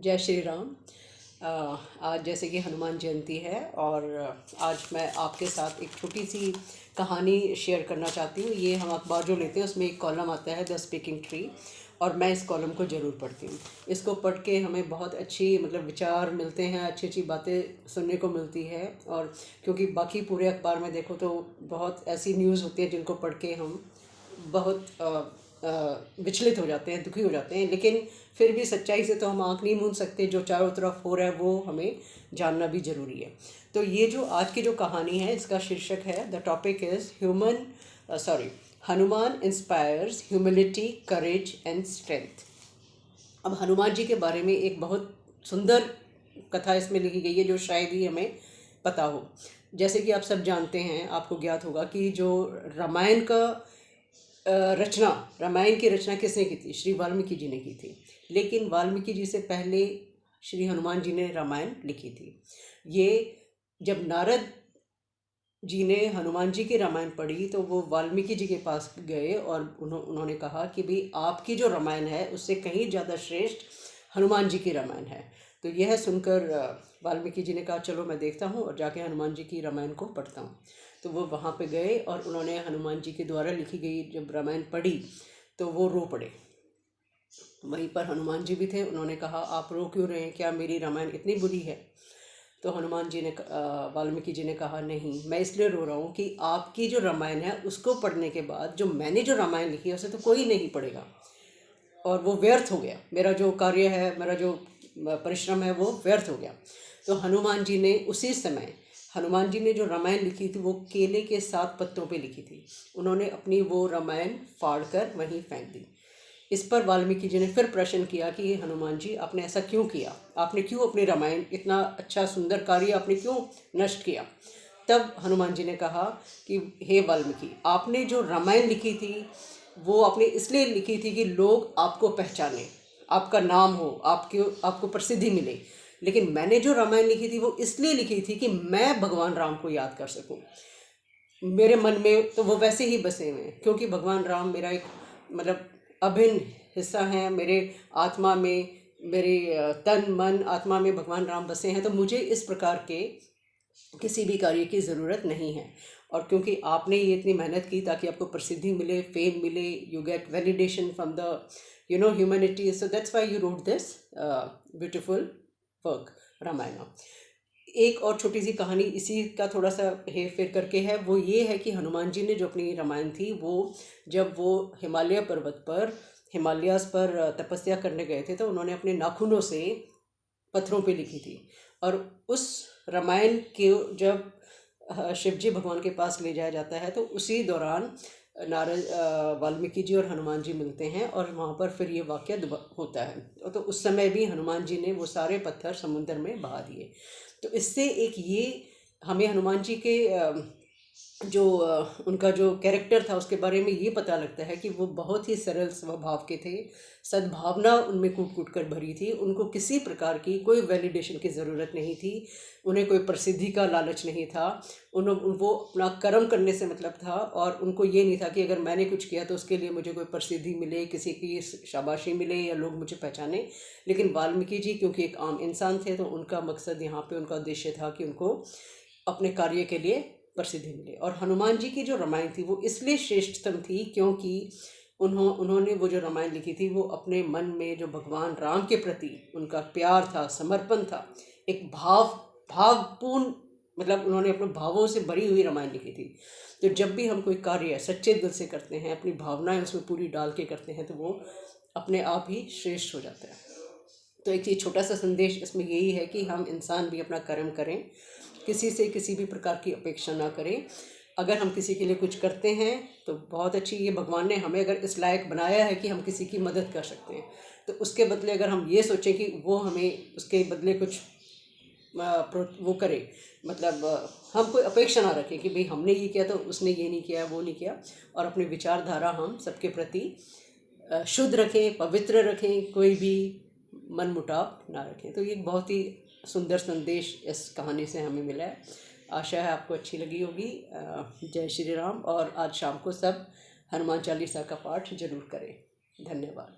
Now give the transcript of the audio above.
जय श्री राम। आज जैसे कि हनुमान जयंती है और आज मैं आपके साथ एक छोटी सी कहानी शेयर करना चाहती हूँ। ये हम अखबार जो लेते हैं उसमें एक कॉलम आता है द स्पीकिंग ट्री, और मैं इस कॉलम को ज़रूर पढ़ती हूँ। इसको पढ़ के हमें बहुत अच्छी विचार मिलते हैं, अच्छी अच्छी बातें सुनने को मिलती है। और क्योंकि बाकी पूरे अखबार में देखो तो बहुत ऐसी न्यूज़ होती है जिनको पढ़ के हम बहुत विचलित हो जाते हैं, दुखी हो जाते हैं, लेकिन फिर भी सच्चाई से तो हम आंख नहीं मूंद सकते। जो चारों तरफ हो रहा है वो हमें जानना भी ज़रूरी है। तो ये जो आज की जो कहानी है इसका शीर्षक है, the topic is Hanuman inspires humility, courage and strength. अब हनुमान जी के बारे में एक बहुत सुंदर कथा इसमें लिखी गई है जो शायद ही हमें पता हो। जैसे कि आप सब जानते हैं, आपको ज्ञात होगा कि जो रामायण का रामायण की रचना किसने की थी? श्री वाल्मीकि जी ने की थी। लेकिन वाल्मीकि जी से पहले श्री हनुमान जी ने रामायण लिखी थी। ये जब नारद जी ने हनुमान जी की रामायण पढ़ी तो वो वाल्मीकि जी के पास गए और उन्होंने कहा कि भाई आपकी जो रामायण है उससे कहीं ज़्यादा श्रेष्ठ हनुमान जी की रामायण है। तो यह सुनकर वाल्मीकि जी ने कहा चलो मैं देखता हूँ और जाके हनुमान जी की रामायण को पढ़ता हूँ। तो वो वहाँ पे गए और उन्होंने हनुमान जी के द्वारा लिखी गई जब रामायण पढ़ी तो वो रो पड़े। वहीं पर हनुमान जी भी थे। उन्होंने कहा आप रो क्यों रहे हैं, क्या मेरी रामायण इतनी बुरी है? तो हनुमान जी ने वाल्मीकि जी ने कहा नहीं, मैं इसलिए रो रहा हूँ कि आपकी जो रामायण है उसको पढ़ने के बाद जो मैंने जो रामायण लिखी है उसे तो कोई नहीं पढ़ेगा और वो व्यर्थ हो गया। मेरा जो कार्य है, मेरा जो परिश्रम है वो व्यर्थ हो गया। तो हनुमान जी ने उसी समय, हनुमान जी ने जो रामायण लिखी थी वो केले के 7 पत्तों पे लिखी थी। उन्होंने अपनी वो रामायण फाड़ कर वहीं फेंक दी। इस पर वाल्मीकि जी ने फिर प्रश्न किया कि हनुमान जी आपने ऐसा क्यों किया? आपने क्यों अपनी रामायण, इतना अच्छा सुंदर कार्य आपने क्यों नष्ट किया? तब हनुमान जी ने कहा कि हे वाल्मीकि, आपने जो रामायण लिखी थी वो आपने इसलिए लिखी थी कि लोग आपको पहचाने, आपका नाम हो, आपको प्रसिद्धि मिले। लेकिन मैंने जो रामायण लिखी थी वो इसलिए लिखी थी कि मैं भगवान राम को याद कर सकूं। मेरे मन में तो वो वैसे ही बसे हुए हैं क्योंकि भगवान राम मेरा एक अभिन्न हिस्सा है। मेरे आत्मा में, मेरे तन मन आत्मा में भगवान राम बसे हैं। तो मुझे इस प्रकार के किसी भी कार्य की ज़रूरत नहीं है। और क्योंकि आपने ये इतनी मेहनत की ताकि आपको प्रसिद्धि मिले, फेम मिले, you get validation from the humanity, so that's why you wrote this beautiful work Ramayana. एक और छोटी सी कहानी इसी का थोड़ा सा हेर फेर करके है। वो ये है कि हनुमान जी ने जो अपनी रामायण थी वो जब वो हिमालय पर्वत पर, हिमालयास पर तपस्या करने गए थे तो उन्होंने अपने नाखूनों से पत्थरों पे लिखी थी। और उस रामायण के जब शिव जी भगवान के पास ले जाया जाता है तो उसी दौरान नारद, वाल्मीकि जी और हनुमान जी मिलते हैं और वहाँ पर फिर ये वाक़या होता है। तो उस समय भी हनुमान जी ने वो सारे पत्थर समुद्र में बहा दिए। तो इससे एक ये हमें हनुमान जी के जो उनका जो कैरेक्टर था उसके बारे में ये पता लगता है कि वो बहुत ही सरल स्वभाव के थे। सद्भावना उनमें कूट कूट कर भरी थी। उनको किसी प्रकार की कोई वैलिडेशन की ज़रूरत नहीं थी। उन्हें कोई प्रसिद्धि का लालच नहीं था। वो अपना कर्म करने से मतलब था और उनको ये नहीं था कि अगर मैंने कुछ किया तो उसके लिए मुझे कोई प्रसिद्धि मिले, किसी की शाबाशी मिले या लोग मुझे पहचाने। लेकिन वाल्मीकि जी क्योंकि एक आम इंसान थे तो उनका मकसद यहाँ पे, उनका उद्देश्य था कि उनको अपने कार्य के लिए प्रसिद्धि मिले। और हनुमान जी की जो रामायण थी वो इसलिए श्रेष्ठतम थी क्योंकि उन्होंने वो जो रामायण लिखी थी वो अपने मन में जो भगवान राम के प्रति उनका प्यार था, समर्पण था, एक भावपूर्ण, उन्होंने अपने भावों से भरी हुई रामायण लिखी थी। तो जब भी हम कोई कार्य सच्चे दिल से करते हैं, अपनी भावनाएं उसमें पूरी डाल के करते हैं तो वो अपने आप ही श्रेष्ठ हो जाता है। तो एक ये छोटा सा संदेश इसमें यही है कि हम इंसान भी अपना कर्म करें, किसी से किसी भी प्रकार की अपेक्षा ना करें। अगर हम किसी के लिए कुछ करते हैं तो बहुत अच्छी, ये भगवान ने हमें अगर इस लायक बनाया है कि हम किसी की मदद कर सकते हैं, तो उसके बदले अगर हम ये सोचें कि वो हमें उसके बदले कुछ वो करे, हम कोई अपेक्षा ना रखें कि भाई हमने ये किया तो उसने ये नहीं किया, वो नहीं किया, और अपनी विचारधारा हम सबके प्रति शुद्ध रखें, पवित्र रखें, कोई भी मन मुटाव ना रखें। तो ये बहुत ही सुंदर संदेश इस कहानी से हमें मिला है। आशा है आपको अच्छी लगी होगी। जय श्री राम। और आज शाम को सब हनुमान चालीसा का पाठ जरूर करें। धन्यवाद।